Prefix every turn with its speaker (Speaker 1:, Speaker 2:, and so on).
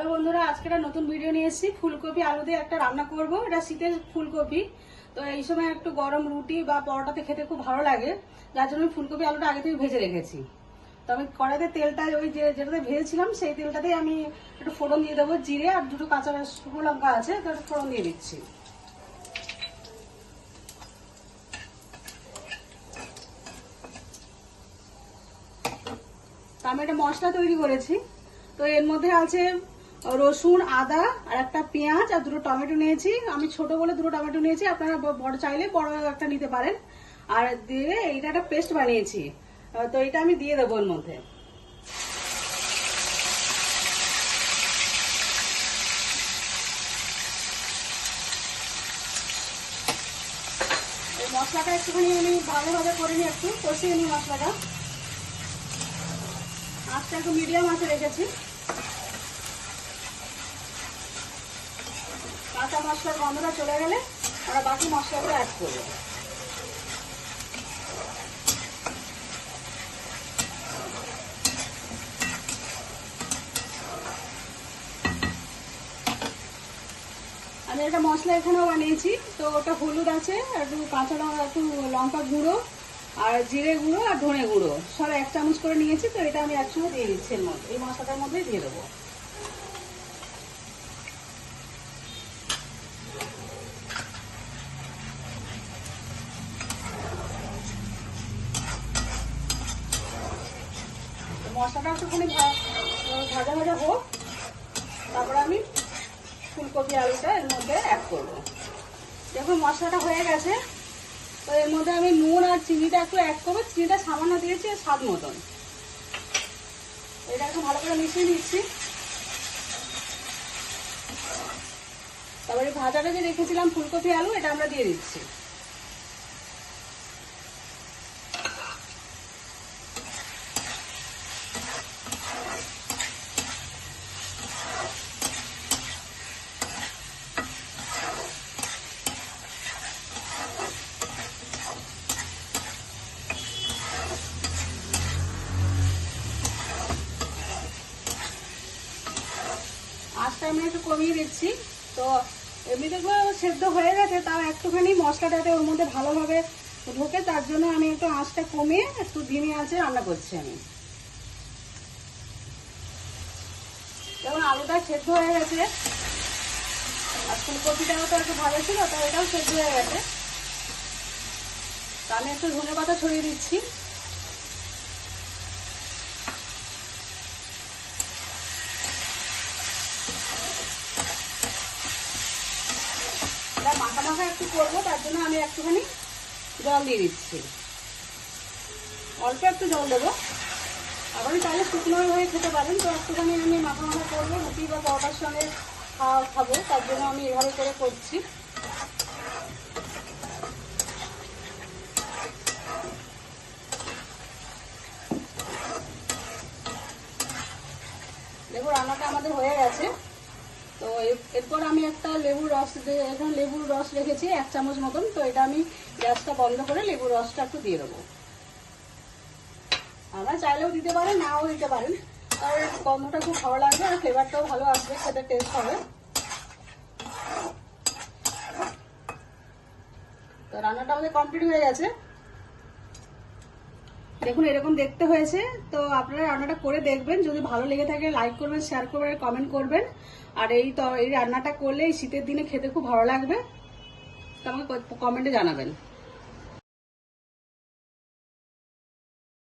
Speaker 1: Hello বন্ধুরা, আজকে একটা নতুন ভিডিও নিয়ে এসেছি। ফুলকপি আলু দিয়ে একটা রান্না করব। এটা শীতের ফুলকপি, তো এই সময় একটু গরম রুটি বা পরোটাতে খেতে খুব ভালো লাগে, যার জন্য ফুলকপি আলুটা আগে থেকে ভেজে রেখেছি। তো আমি কড়াইতে তেলটা ওই যেটাতে ভেজেছিলাম সেই তেলটাতেই আমি একটু ফোড়ন দিয়ে দেবো। জিরে আর দুটো কাঁচা শুকনো লঙ্কা আছে, তো একটু ফোড়ন দিয়ে দিচ্ছি। তো আমি একটা মশলা তৈরি করেছি। তো এর মধ্যে আছে রসুন, আদা আর একটা পেঁয়াজ আর দুটো টমেটো নিয়েছি। আমি ছোট বলে দুটো টমেটো নিয়েছি, আপনারা বড় চাইলে বড় একটা নিতে পারেন। আর দিয়ে এইটা একটা পেস্ট বানিয়েছি, তো এটা আমি দিয়ে দেবো এর মধ্যে। এই মশলাটা একটুখানি আমি ভালোভাবে করে নিই, একটু কষিয়ে নিই মশলাটা। আজকে একটু মিডিয়াম আঁচে রেখেছি। কাঁচা মশলার গন্ধটা চলে গেলে আমরা বাকি মশলাগুলো অ্যাড করবো। আমি একটা মশলা এখানেও বানিয়েছি, তো ওটা হলুদ আছে, একটু কাঁচা লঙ্কা, একটু লঙ্কা গুঁড়ো আর জিরে গুঁড়ো আর ধনে গুঁড়ো সব 1 চামচ করে নিয়েছি। তো এটা আমি একসঙ্গে দিয়ে দিচ্ছি এর মধ্যে, এই মশলাটার মধ্যেই দিয়ে দেবো। মশলাটা একটুখানি ভাজা ভাজা হোক, তারপরে আমি ফুলকপি আলুটা এর মধ্যে অ্যাড করবো। দেখুন মশলাটা হয়ে গেছে, তো এর মধ্যে আমি নুন আর চিনিটা একটু অ্যাড করবো। চিনিটা সামান্য দিয়েছি স্বাদ মতন। এটা একটু ভালো করে মিশিয়ে নিচ্ছি। তারপরে ভাজাটা যে রেখেছিলাম ফুলকপি আলু, এটা আমরা দিয়ে দিচ্ছি। আঁচটা আমি একটু কমিয়ে দিচ্ছি। তো এমনিতে সেদ্ধ হয়ে গেছে, তাও একটুখানি মশলাটাতে ওর মধ্যে ভালোভাবে ঢোকে, তার জন্য আমি একটু আঁচটা কমিয়ে একটু ধিমে আঁচে রান্না করছি আমি। যেমন আলুটা সেদ্ধ হয়ে গেছে আর ফুলকপিটাও তো একটু ভালো ছিল, তো এটাও সেদ্ধ হয়ে গেছে। তো আমি একটু ধনে পাতা ছড়িয়ে দিচ্ছি। মাখা মাখা একটু করবো, তার জন্য আমি একটুখানি জল দিয়ে দিচ্ছি। অল্প একটু জল দেবো। আপনি চাইলে শুকনো হয়ে খেতে পারেন, তো একটুখানি আমি মাখা মাখা করবো, রুটি বা পরোটার সঙ্গে খাবো, তার জন্য আমি এভাবে করে করছি। দেখো রান্নাটা আমাদের হয়ে গেছে। তো এরপর আমি একটা লেবুর রস, এখানে লেবুর রস রেখেছি 1 চামচ মতন। তো এটা আমি গ্যাসটা বন্ধ করে লেবুর রসটা একটু দিয়ে দেবো। আমরা চাইলেও দিতে পারেন, নাও দিতে পারেন, তাহলে গন্ধটা খুব ভালো লাগবে আর ফ্লেভারটাও ভালো আসবে, খেতে টেস্ট হবে। তো রান্নাটা আমাদের কমপ্লিট হয়ে গেছে। দেখুন এরকম দেখতে হয়েছে। তো আপনারা রান্নাটা করে দেখবেন, যদি ভালো লেগে থাকে লাইক করবেন, শেয়ার করবেন, কমেন্ট করবেন। আর এই রান্নাটা করলে এই শীতের দিনে খেতে খুব ভালো লাগবে, তো আমাকে কমেন্টে জানাবেন।